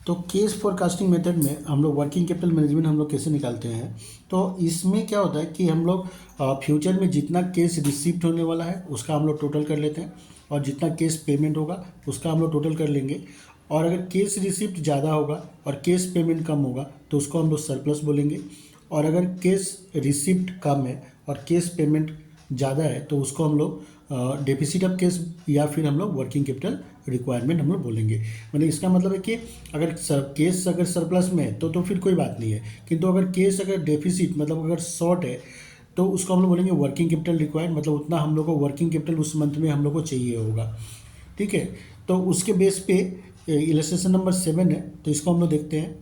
तो case forecasting method में हम लोग वर्किंग कैपिटल मैनेजमेंट हम लोग कैसे निकालते हैं। तो इसमें क्या होता है कि हम लोग फ्यूचर में जितना केस रिसीप्ट होने वाला है उसका हम लोग टोटल कर लेते हैं, और जितना केस पेमेंट होगा उसका हम लोग टोटल कर लेंगे। और अगर केस रिसीप्ट ज़्यादा होगा और केस पेमेंट कम होगा तो उसको हम लोग सरप्लस बोलेंगे। और अगर केस रिसीप्ट कम है और केस पेमेंट ज़्यादा है तो उसको हम लोग डेफिसिट ऑफ केस या फिर हम लोग वर्किंग कैपिटल रिक्वायरमेंट हम लोग बोलेंगे। मतलब इसका मतलब है कि अगर केस अगर सरप्लस में है तो फिर कोई बात नहीं है, किंतु अगर केस अगर डेफिसिट मतलब अगर शॉर्ट है तो उसको हम लोग बोलेंगे वर्किंग कैपिटल रिक्वायर्ड, मतलब उतना हम लोग को वर्किंग कैपिटल उस मंथ में हम लोग को चाहिए होगा। ठीक है, तो उसके बेस पे इलस्ट्रेशन नंबर 7 है, तो इसको हम लोग देखते हैं।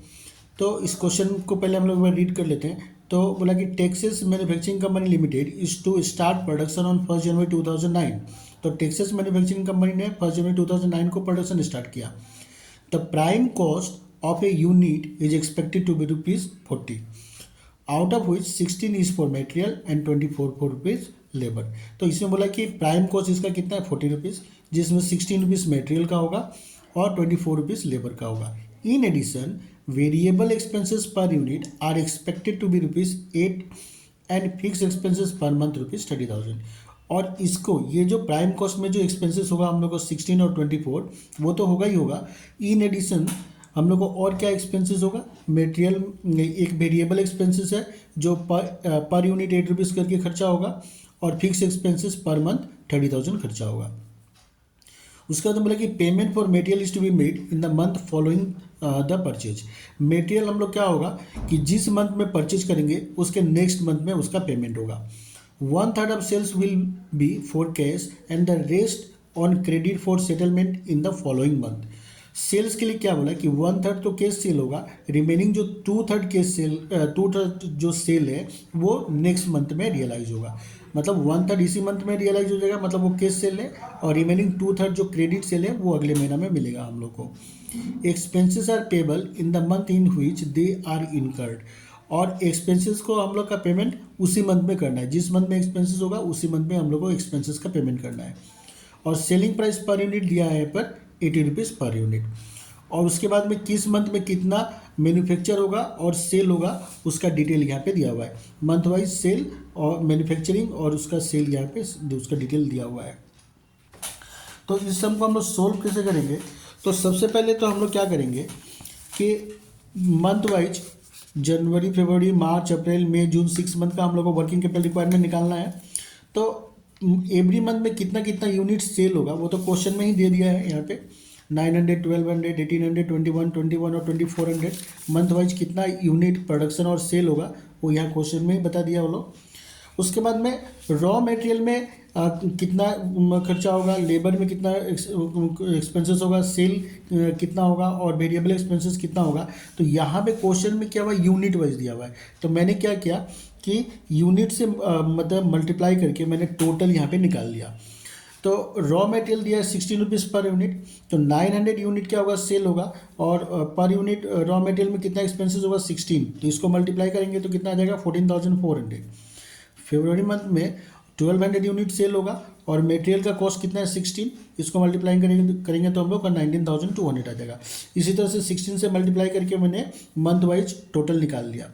तो इस क्वेश्चन को पहले हम लोग रीड कर लेते हैं। तो बोला कि Texas manufacturing company limited is to start production on 1 जनवरी 2009। तो टेक्सास मैन्युफैक्चरिंग कंपनी ने 1 जनवरी 2009 को प्रोडक्शन स्टार्ट किया। The prime cost of a unit is expected to be ₹40, out of which 16 is for material and 24 for rupees labour. तो इसमें बोला कि prime cost इसका कितना है ₹40, जिसमें 16 रुपीज़ मटेरियल का होगा और 24 रुपीज़ लेबर का होगा। In addition variable expenses per unit are expected to be ₹8 and fix expenses per month ₹30,000। और इसको ये जो प्राइम कॉस्ट में जो एक्सपेंसेस होगा हम लोग को 16 और 24 वो तो होगा ही होगा। इन एडिशन हम लोग को और क्या एक्सपेंसेस होगा, मटेरियल एक वेरिएबल एक्सपेंसेस है जो पर यूनिट ₹8 करके खर्चा होगा, और फिक्स एक्सपेंसेस पर मंथ 30,000 खर्चा होगा। उसके बाद बोला कि payment for material is to be made in the month following the purchase. Material हम लोग क्या होगा कि जिस मंथ में परचेज करेंगे उसके नेक्स्ट मंथ में उसका पेमेंट होगा। 1/3 of sales will be for cash and the rest on credit for settlement in the following month. Sales के लिए क्या बोला कि 1/3 तो कैश सेल होगा, रिमेनिंग जो 2/3 कैश सेल 2/3 जो सेल है वो नेक्स्ट मंथ में रियलाइज होगा। मतलब 1/3 इसी मंथ में रियलाइज हो जाएगा, मतलब वो कैश सेल है, और रिमेनिंग 2/3 जो क्रेडिट सेल है वो अगले महीना में मिलेगा हम लोग को। Expenses are payable in the month in which they are incurred. और एक्सपेंसेस को हम लोग का पेमेंट उसी मंथ में करना है, जिस मंथ में एक्सपेंसेस होगा उसी मंथ में हम लोग को एक्सपेंसेस का पेमेंट करना है। और सेलिंग प्राइस पर यूनिट दिया है पर ₹80 पर यूनिट। और उसके बाद में किस मंथ में कितना मैन्युफैक्चर होगा और सेल होगा उसका डिटेल यहाँ पे दिया हुआ है। मंथ वाइज सेल और मैन्युफैक्चरिंग और उसका सेल यहाँ पे उसका डिटेल दिया हुआ है। तो इस सम को हम लोग सोल्व कैसे करेंगे, तो सबसे पहले तो हम लोग क्या करेंगे कि मंथ वाइज जनवरी फरवरी मार्च अप्रैल मई जून 6 मंथ का हम लोग को वर्किंग कैपिटल रिक्वायरमेंट निकालना है। तो एवरी मंथ में कितना कितना यूनिट सेल होगा वो तो क्वेश्चन में ही दे दिया है यहाँ पे। 900, 1200, 1800, 21 और 2400 मंथ वाइज कितना यूनिट प्रोडक्शन और सेल होगा वो यहाँ क्वेश्चन में ही बता दिया वो लोग। उसके बाद में रॉ मटेरियल में कितना खर्चा होगा, लेबर में कितना एक्सपेंसेस होगा, सेल कितना होगा और वेरिएबल एक्सपेंसेस कितना होगा। तो यहाँ पे क्वेश्चन में क्या हुआ, यूनिट वाइज दिया हुआ है। तो मैंने क्या किया कि यूनिट से मतलब मल्टीप्लाई करके मैंने टोटल यहाँ पे निकाल लिया। तो रॉ मटेरियल दिया है 16 रुपीज़ पर यूनिट, तो 900 यूनिट क्या होगा, सेल होगा, और पर यूनिट रॉ मटेरियल में कितना एक्सपेंसेस होगा 16, तो इसको मल्टीप्लाई करेंगे तो कितना आ जाएगा 14,400। फरवरी मंथ में 1200 यूनिट सेल होगा और मटेरियल का कॉस्ट कितना है 16, इसको मल्टीप्लाई करेंगे तो हम लोग का 19,200 आ जाएगा। इसी तरह से 16 से मल्टीप्लाई करके मैंने मंथ वाइज टोटल निकाल लिया।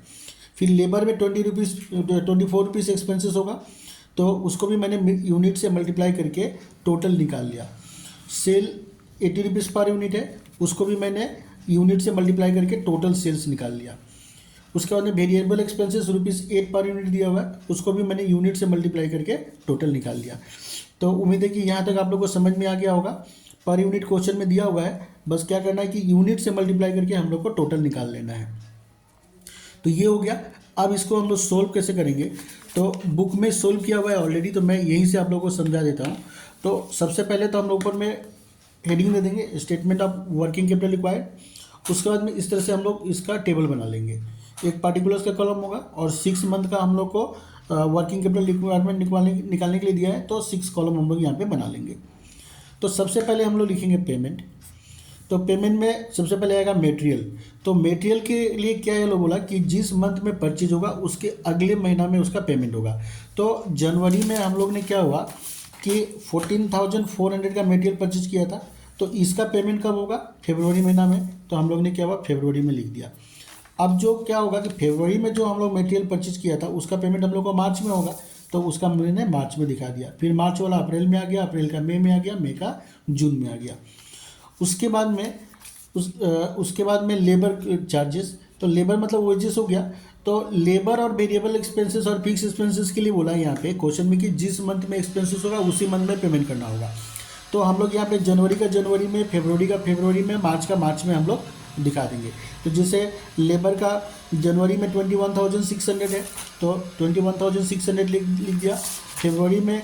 फिर लेबर में 24 रुपीज़ एक्सपेंसेस होगा, तो उसको भी मैंने यूनिट से मल्टीप्लाई करके टोटल निकाल लिया। सेल 80 रुपीज़ पर यूनिट है, उसको भी मैंने यूनिट से मल्टीप्लाई करके टोटल सेल्स निकाल लिया। उसके बाद में वेरिएबल एक्सपेंसेस ₹8 पर यूनिट दिया हुआ है, उसको भी मैंने यूनिट से मल्टीप्लाई करके टोटल निकाल लिया। तो उम्मीद है कि यहाँ तक आप लोग को समझ में आ गया होगा। पर यूनिट क्वेश्चन में दिया हुआ है, बस क्या करना है कि यूनिट से मल्टीप्लाई करके हम लोग को टोटल निकाल लेना है। तो ये हो गया। अब इसको हम लोग सोल्व कैसे करेंगे, तो बुक में सोल्व किया हुआ है ऑलरेडी, तो मैं यहीं से आप लोगों को समझा देता हूँ। तो सबसे पहले तो हम लोग ऊपर में हेडिंग दे देंगे statement of working capital required. उसके बाद में इस तरह से हम लोग इसका टेबल बना लेंगे। एक पार्टिकुलर्स का कॉलम होगा और 6 मंथ का हम लोग को वर्किंग कैपिटल रिक्वायरमेंट निकालने के लिए दिया है, तो 6 कॉलम हम लोग यहाँ पे बना लेंगे। तो सबसे पहले हम लोग लिखेंगे पेमेंट। तो पेमेंट में सबसे पहले आएगा मटेरियल। तो मटेरियल के लिए क्या ये लोग बोला कि जिस मंथ में परचेज होगा उसके अगले महीना में उसका पेमेंट होगा। तो जनवरी में हम लोग ने क्या हुआ कि 14,400 का मटेरियल परचेज किया था, तो इसका पेमेंट कब होगा? फरवरी महीना में। तो हम लोग ने क्या हुआ, फरवरी में लिख दिया। अब जो क्या होगा कि फरवरी में जो हम लोग मटेरियल परचेज किया था उसका पेमेंट हम लोग को मार्च में होगा, तो उसका मैंने मार्च में दिखा दिया। फिर मार्च वाला अप्रैल में आ गया, अप्रैल का मई में आ गया, मई का जून में आ गया। उसके बाद में उसके बाद में लेबर चार्जेस, तो लेबर मतलब वेजेस हो गया। तो लेबर और वेरिएबल एक्सपेंसेस और फिक्स एक्सपेंसेस के लिए बोला है यहाँ पे क्वेश्चन में कि जिस मंथ में एक्सपेंसेस होगा उसी मंथ में पेमेंट करना होगा। तो हम लोग यहाँ पे जनवरी का जनवरी में, फरवरी का फरवरी में, मार्च का मार्च में हम लोग दिखा देंगे। तो जैसे लेबर का जनवरी में 21,600 है, तो 21,600 लिख दिया। फरवरी में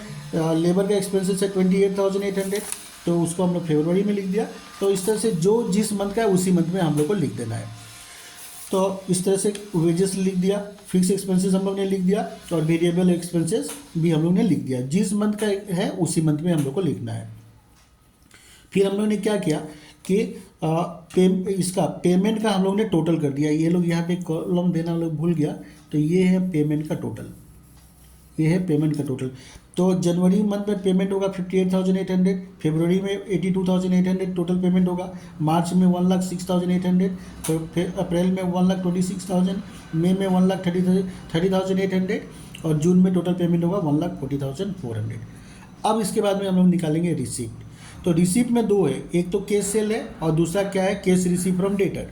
लेबर का एक्सपेंसेस है 28,800, तो उसको हम लोग फरवरी में लिख दिया। तो इस तरह से जो जिस मंथ का है उसी मंथ में हम लोग को लिख देना है। तो इस तरह से वेजेस लिख दिया, फिक्स एक्सपेंसेस हम लोग ने लिख दिया, और वेरिएबल एक्सपेंसेस भी हम लोग ने लिख दिया। जिस मंथ का है उसी मंथ में हम लोग को लिखना है। फिर हम लोग ने क्या किया कि इसका पेमेंट का हम लोग ने टोटल कर दिया। ये लोग यहाँ पे कॉलम देना लोग भूल गया, तो ये है पेमेंट का टोटल, ये है पेमेंट का टोटल। तो जनवरी मंथ में पेमेंट होगा 58,800, फरवरी में 82,800 टोटल पेमेंट होगा, मार्च में 1,06,800, फिर अप्रैल में 1,26,000, मई में 1,30,800 और जून में टोटल पेमेंट होगा 1,40,400। अब इसके बाद में हम लोग निकालेंगे रिसिप्ट। तो रिसिप्ट में दो है, एक तो कैश सेल है और दूसरा क्या है, कैश रिसीव फ्रॉम डेटर।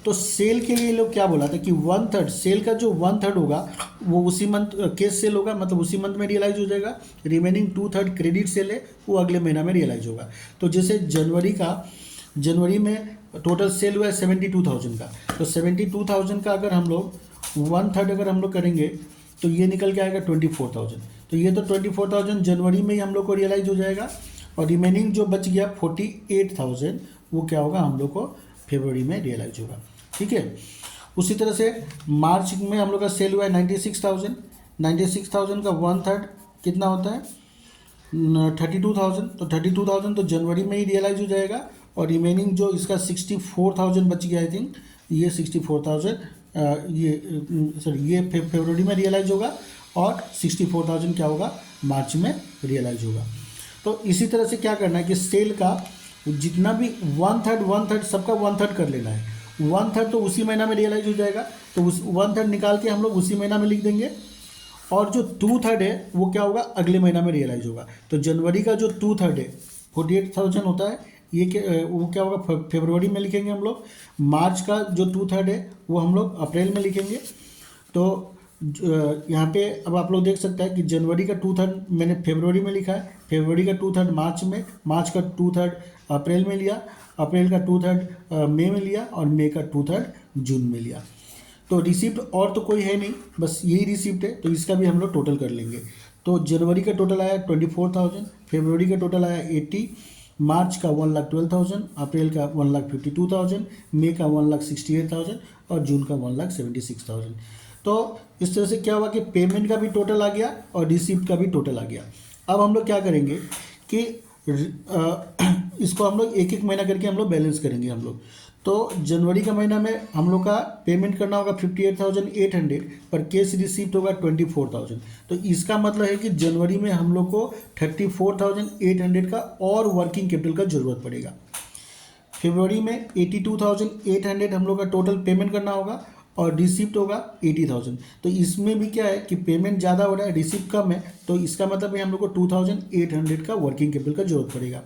तो सेल के लिए लोग क्या बोला था कि 1/3 सेल का जो 1/3 होगा वो उसी मंथ कैश सेल होगा, मतलब उसी मंथ में रियलाइज हो जाएगा। रिमेनिंग 2/3 क्रेडिट सेल है, वो अगले महीना में रियलाइज होगा। तो जैसे जनवरी में टोटल सेल हुआ है 72,000 का, तो 72,000 का अगर हम लोग 1/3 अगर हम लोग करेंगे तो ये निकल के आएगा 24,000। तो ये तो 24,000 जनवरी में ही हम लोग को रियलाइज हो जाएगा, और रिमेनिंग जो बच गया 48,000 वो क्या होगा, हम लोग को फरवरी में रियलाइज होगा। ठीक है। उसी तरह से मार्च में हम लोग का सेल हुआ है 96,000 का 1/3 कितना होता है 32,000, तो 32,000 तो जनवरी में ही रियलाइज हो जाएगा, और रिमेनिंग जो इसका 64,000 बच गया, आई थिंक ये 64,000 ये फरवरी में रियलाइज होगा, और 64,000 क्या होगा, मार्च में रियलाइज होगा। तो इसी तरह से क्या करना है कि सेल का जितना भी 1/3 सबका 1/3 कर लेना है। 1/3 तो उसी महीना में रियलाइज हो जाएगा, तो उस 1/3 निकाल के हम लोग उसी महीना में लिख देंगे, और जो 2/3 है वो क्या होगा, अगले महीना में रियलाइज होगा। तो जनवरी का जो 2/3 है 48,000 होता है, ये वो क्या होगा, फरवरी में लिखेंगे हम लोग। मार्च का जो 2/3 है वो हम लोग अप्रैल में लिखेंगे। तो यहाँ पे अब आप लोग देख सकते हैं कि जनवरी का 2/3 मैंने फरवरी में लिखा है, फरवरी का 2/3 मार्च में, मार्च का 2/3 अप्रैल में लिया, अप्रैल का 2/3 मई में लिया, और मई का 2/3 जून में लिया। तो रिसिप्ट और तो कोई है नहीं, बस यही रिसिप्ट है, तो इसका भी हम लोग टोटल कर लेंगे। तो जनवरी का टोटल आया 24,000, फरवरी का टोटल आया 80, मार्च का 1,12,000, अप्रैल का 1,52,000, मई का 1,68,000 और जून का 1,76,000। तो इस तरह से क्या हुआ कि पेमेंट का भी टोटल आ गया और रिसिप्ट का भी टोटल आ गया। अब हम लोग क्या करेंगे कि इसको हम लोग एक एक महीना करके हम लोग बैलेंस करेंगे हम लोग। तो जनवरी का महीना में हम लोग का पेमेंट करना होगा 58,800, पर कैश रिसीप्ट होगा 24,000। तो इसका मतलब है कि जनवरी में हम लोग को 34,800 का और वर्किंग कैपिटल का ज़रूरत पड़ेगा। फरवरी में 82,800 हम लोग का टोटल पेमेंट करना होगा, और रिसिप्ट होगा 80,000। तो इसमें भी क्या है कि पेमेंट ज़्यादा हो रहा है, रिसिप्ट कम है, तो इसका मतलब है हम लोग को 2,800 का वर्किंग कैपिटल का जरूरत पड़ेगा।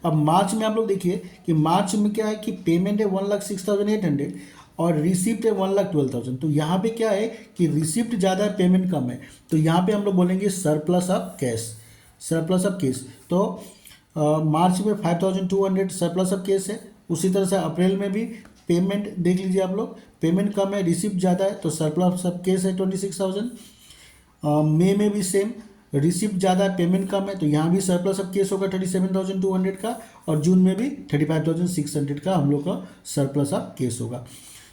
अब मार्च में आप लोग देखिए कि मार्च में क्या है कि पेमेंट है 1,06,800 और रिसिप्ट है 1,12,000। तो यहाँ पे क्या है कि रिसिप्ट ज़्यादा है, पेमेंट कम है, तो यहाँ पे हम लोग बोलेंगे surplus of cash, surplus of cash. तो मार्च में 5,200 सरप्लस ऑफ कैश है। उसी तरह से अप्रैल में भी पेमेंट देख लीजिए आप लोग, पेमेंट कम है, रिसिप्ट ज़्यादा है, तो सरप्लस ऑफ कैश है 26,000। मई में भी सेम, रिसिप्ट ज़्यादा है, पेमेंट कम है, तो यहाँ भी सरप्लस ऑफ कैश होगा 37,200 का, और जून में भी 35,600 का हम लोग का सरप्लस ऑफ कैश होगा।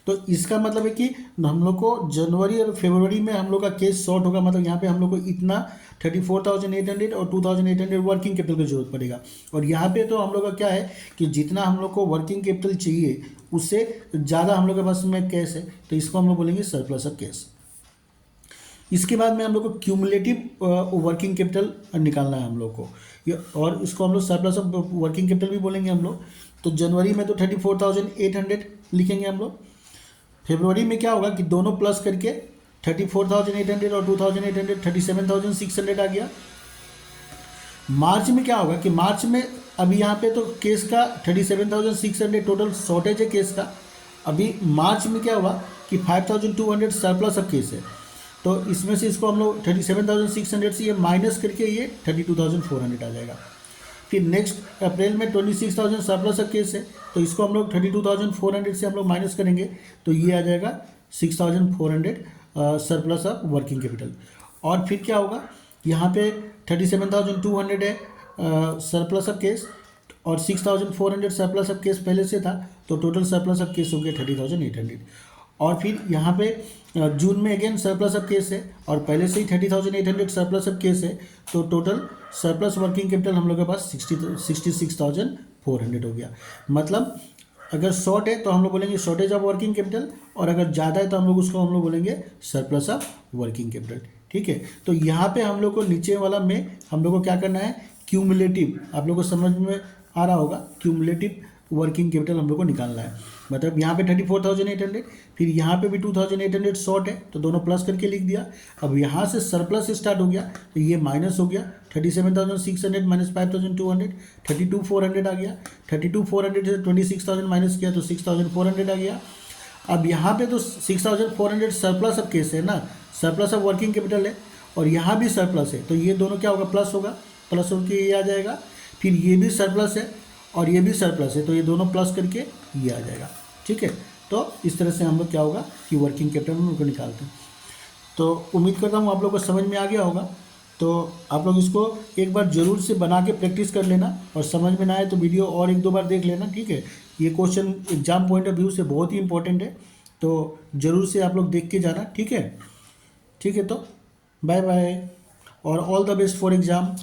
तो इसका मतलब है कि हम लोग को जनवरी और फरवरी में हम लोग का कैश शॉर्ट होगा, मतलब यहाँ पे हम लोग को इतना 34,800 और 2,800 वर्किंग कैपिटल की जरूरत पड़ेगा। और यहाँ पे तो हम लोग का क्या है कि जितना हम लोग को वर्किंग कैपिटल चाहिए उससे ज़्यादा हम लोग के पास में कैश है, तो इसको हम लोग बोलेंगे सरप्लस ऑफ कैश। इसके बाद में हम लोग को क्यूमुलेटिव वर्किंग कैपिटल निकालना है हम लोग को। और इसको हम लोग सरप्लस ऑफ वर्किंग कैपिटल भी बोलेंगे हम लोग। तो जनवरी में तो 34,800 लिखेंगे हम लोग। फरवरी में क्या होगा कि दोनों प्लस करके 34,800 और 2,800 37,600 आ गया। मार्च में क्या होगा कि मार्च में अभी यहाँ पे तो केस का 37,600 टोटल शॉर्टेज है केस का। अभी मार्च में क्या हुआ कि 5,200 सरप्लस ऑफ केस है, तो इसमें से इसको हम लोग 37,600 से ये माइनस करके ये 32,400 आ जाएगा। फिर नेक्स्ट अप्रैल में 26,000 सरप्लस ऑफ केस है, तो इसको हम लोग 32,400 से हम लोग माइनस करेंगे, तो ये आ जाएगा 6,400 सरप्लस ऑफ वर्किंग कैपिटल। और फिर क्या होगा, यहाँ पे 37,200 है सरप्लस ऑफ केस और 6,400 सरप्लस ऑफ केस पहले से था, तो टोटल सरप्लस ऑफ केस हो गया 30,800। और फिर यहाँ पे जून में अगेन सरप्लस ऑफ केस है और पहले से ही 30,800 सरप्लस ऑफ केस है, तो टोटल सरप्लस वर्किंग कैपिटल हम लोग के पास 66,400 हो गया। मतलब अगर शॉर्ट है तो हम लोग बोलेंगे शॉर्टेज ऑफ वर्किंग कैपिटल, और अगर ज़्यादा है तो हम लोग उसको हम लोग बोलेंगे सरप्लस ऑफ वर्किंग कैपिटल। ठीक है, तो यहाँ पे हम लोग को नीचे वाला में हम लोग को क्या करना है, क्यूमुलेटिव, आप लोग को समझ में आ रहा होगा, क्यूमुलेटिव वर्किंग कैपिटल हम लोग को निकालना है। मतलब यहाँ पे 34,800, फिर यहाँ पे भी 2,800 शॉर्ट है, तो दोनों प्लस करके लिख दिया। अब यहाँ से सरप्लस स्टार्ट हो गया, तो ये माइनस हो गया, 37,600 माइनस 5,200, 32,400 आ गया। 32,400 से 26,000 माइनस किया तो 6,400 आ गया। अब यहाँ पे तो 6,400 सरप्लस ऑफ केस है ना, सरप्लस ऑफ वर्किंग कैपिटल है, और यहाँ भी सरप्लस है, तो ये दोनों क्या होगा, प्लस होगा, प्लस होकर ये आ जाएगा। फिर ये भी सरप्लस है और ये भी सरप्लस है, तो ये दोनों प्लस करके ये आ जाएगा। ठीक है, तो इस तरह से हम लोग क्या होगा कि वर्किंग कैपिटल हम लोग को निकालते हैं। तो उम्मीद करता हूँ आप लोग को समझ में आ गया होगा। तो आप लोग इसको एक बार ज़रूर से बना के प्रैक्टिस कर लेना, और समझ में ना आए तो वीडियो और एक दो बार देख लेना। ठीक है, ये question exam point of view से बहुत ही इंपॉर्टेंट है, तो ज़रूर से आप लोग देख के जाना। ठीक है, ठीक है, तो बाय बाय और all the best for exam.